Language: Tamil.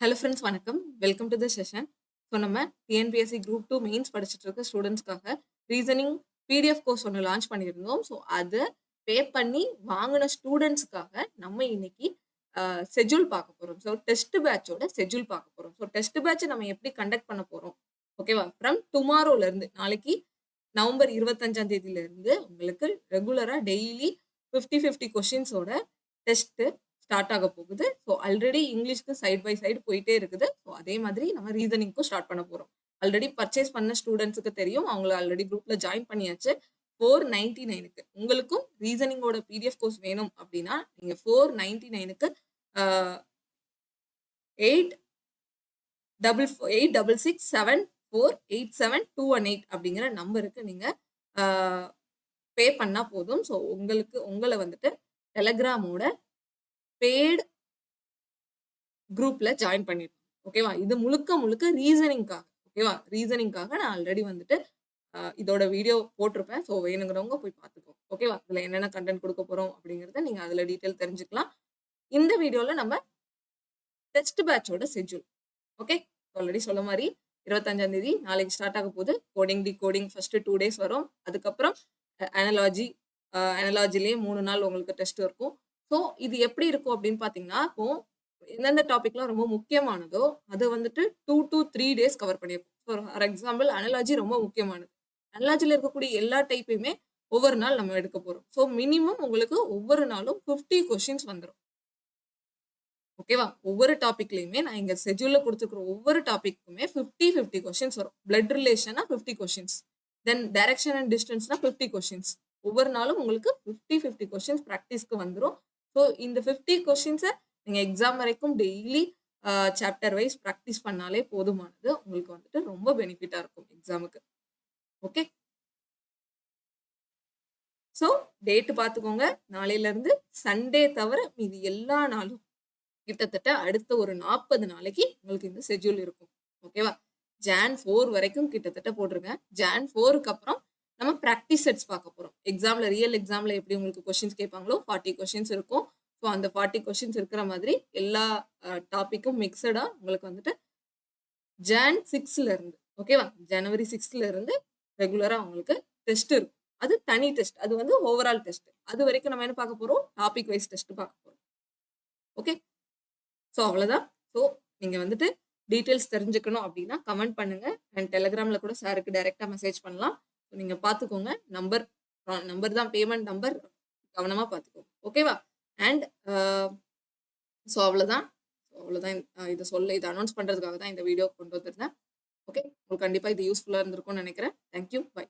ஹலோ ஃப்ரெண்ட்ஸ் வணக்கம். Welcome to the session. So நம்ம டிஎன்பிஎஸ்சி குரூப் 2 மெயின்ஸ் படிச்சுட்டு இருக்க ஸ்டூடெண்ட்ஸ்க்காக ரீசனிங் பிடிஎஃப் கோர்ஸ் ஒன்று லான்ச் பண்ணியிருந்தோம். ஸோ அதை பே பண்ணி வாங்கின ஸ்டூடெண்ட்ஸ்க்காக நம்ம இன்னைக்கு ஷெட்யூல் பார்க்க போகிறோம். ஸோ டெஸ்ட் பேட்சோட ஷெட்யூல் பார்க்க போகிறோம். ஸோ டெஸ்ட் பேட்சை நம்ம எப்படி கண்டக்ட் பண்ண போகிறோம் ஓகேவா? ஃப்ரம் டுமாரோலேருந்து நாளைக்கு நவம்பர் 25ஆம் தேதியிலேருந்து உங்களுக்கு ரெகுலராக டெய்லி 50 கொஷின்ஸோட டெஸ்ட்டு ஸ்டார்ட் ஆக போகுது. ஸோ ஆல்ரெடி இங்கிலீஷ்க்கு சைட் பை சைடு போயிட்டே இருக்குது. ஸோ அதே மாதிரி நம்ம ரீசனிங்க்கும் ஸ்டார்ட் பண்ண போகிறோம். ஆல்ரெடி பர்ச்சேஸ் பண்ண ஸ்டூடெண்ட்ஸுக்கு தெரியும். அவங்கள ஆல்ரெடி குரூப்ல ஜாயின் பண்ணியாச்சு. 499க்கு உங்களுக்கும் ரீசனிங்கோட பிடிஎஃப் கோர்ஸ் வேணும் அப்படின்னா நீங்க 499க்கு 8667487218 அப்படிங்கிற நம்பருக்கு நீங்க பே பண்ணா போதும். ஸோ உங்களை வந்துட்டு டெலகிராமோட பெய்டு குரூப்ல ஜாயின் பண்ணிருக்கோம். ஓகேவா? இது முழுக்க ரீசனிங்காக. ஓகேவா? ரீசனிங்காக நான் ஆல்ரெடி வந்துட்டு இதோட வீடியோ போட்டிருப்பேன். ஸோ வேணுங்கிறவங்க போய் பார்த்துக்கோங்க. ஓகேவா? இதுல என்னென்ன கண்டென்ட் கொடுக்க போறோம் அப்படிங்கறத நீங்க அதுல டீட்டெயில் தெரிஞ்சுக்கலாம். இந்த வீடியோல நம்ம டெஸ்ட் பேட்சோட ஷெட்யூல். ஓகே? ஆல்ரெடி சொன்ன மாதிரி 25ஆம் தேதி நாளைக்கு ஸ்டார்ட் ஆக போகுது. கோடிங் டிகோடிங் ஃபர்ஸ்ட் 2 டேஸ் வரும். அதுக்கப்புறம் அனாலஜிலேயே 3 நாள் உங்களுக்கு டெஸ்ட் இருக்கும். ஸோ இது எப்படி இருக்கும் அப்படின்னு பாத்தீங்கன்னா, இப்போ எந்தெந்த டாபிக்லாம் ரொம்ப முக்கியமானதோ அது வந்துட்டு 2 to 3 டேஸ் கவர் பண்ணியிருக்கோம். ஃபார் எக்ஸாம்பிள் அனாலஜி ரொம்ப முக்கியமானது. அனாலஜில இருக்கக்கூடிய எல்லா டைப்பையுமே ஒவ்வொரு நாள் நம்ம எடுக்க போறோம். ஸோ மினிமம் உங்களுக்கு ஒவ்வொரு நாளும் 50 கொஸ்டின்ஸ் வந்துடும். ஓகேவா? ஒவ்வொரு டாபிக்லயுமே நான் இங்க ஷெட்யூல்ல கொடுத்துருக்கிற ஒவ்வொரு டாபிக்குமே 50 கொஸ்டின்ஸ் வரும். பிளட் ரிலேஷனா 50 கொஸ்டின்ஸ், தென் டைரக்ஷன் அண்ட் டிஸ்டன்ஸ்னா 50 கொஸ்டின்ஸ். ஒவ்வொரு நாளும் உங்களுக்கு 50 கொஸ்டின்ஸ் ப்ராக்டிஸ்க்கு வந்துடும். ஸோ இந்த 50 கொஸ்டின்ஸை நீங்க எக்ஸாம் வரைக்கும் டெய்லி சாப்டர் வைஸ் ப்ராக்டிஸ் பண்ணாலே போதுமானது. உங்களுக்கு வந்துட்டு ரொம்ப பெனிஃபிட்டா இருக்கும் எக்ஸாமுக்கு. ஓகே, ஸோ டேட் பார்த்துக்கோங்க. நாளையில இருந்து சண்டே தவிர மீதி எல்லா நாளும் கிட்டத்தட்ட அடுத்த ஒரு 40 நாளைக்கு உங்களுக்கு இந்த ஷெட்யூல் இருக்கும். ஓகேவா? ஜான் 4 வரைக்கும் கிட்டத்தட்ட போட்டிருங்க. ஜான் 4க்கு அப்புறம் நம்ம ப்ராக்டிஸ் செட்ஸ் பார்க்க போறோம். எக்ஸாம்ல ரியல் எக்ஸாம்ல எப்படி உங்களுக்கு கொஸ்டின்ஸ் கேட்பாங்களோ 40 கொஸ்டின்ஸ் இருக்கும். ஸோ அந்த 40 கொஸ்டின்ஸ் இருக்கிற மாதிரி எல்லா டாபிக்கும் மிக்சடா உங்களுக்கு வந்துட்டு ஜான் 6ல இருந்து ஓகேவா? ஜனவரி 6ல இருந்து ரெகுலரா உங்களுக்கு டெஸ்ட் இருக்கும். அது தனி டெஸ்ட். அது வந்து ஓவரால் டெஸ்ட். அது வரைக்கும் நம்ம என்ன பார்க்க போறோம்? டாபிக் வைஸ் டெஸ்ட் பார்க்க போறோம். ஓகே, ஸோ அவ்வளோதான். ஸோ நீங்க வந்துட்டு டீட்டெயில்ஸ் தெரிஞ்சுக்கணும் அப்படின்னா கமெண்ட் பண்ணுங்க. அண்ட் டெலிகிராம்ல கூட சாருக்கு டைரக்டா மெசேஜ் பண்ணலாம். நீங்க பார்த்துக்கோங்க. நம்பர் தான் பேமெண்ட் நம்பர். கவனமா பார்த்துக்கோங்க. ஓகேவா? அண்ட் ஸோ அவ்வளோதான். இதை அனௌன்ஸ் பண்றதுக்காக தான் இந்த வீடியோ கொண்டு வந்திருந்தேன். ஓகே, உங்களுக்கு கண்டிப்பா இது யூஸ்ஃபுல்லா இருந்திருக்கும்னு நினைக்கிறேன். Thank you, by.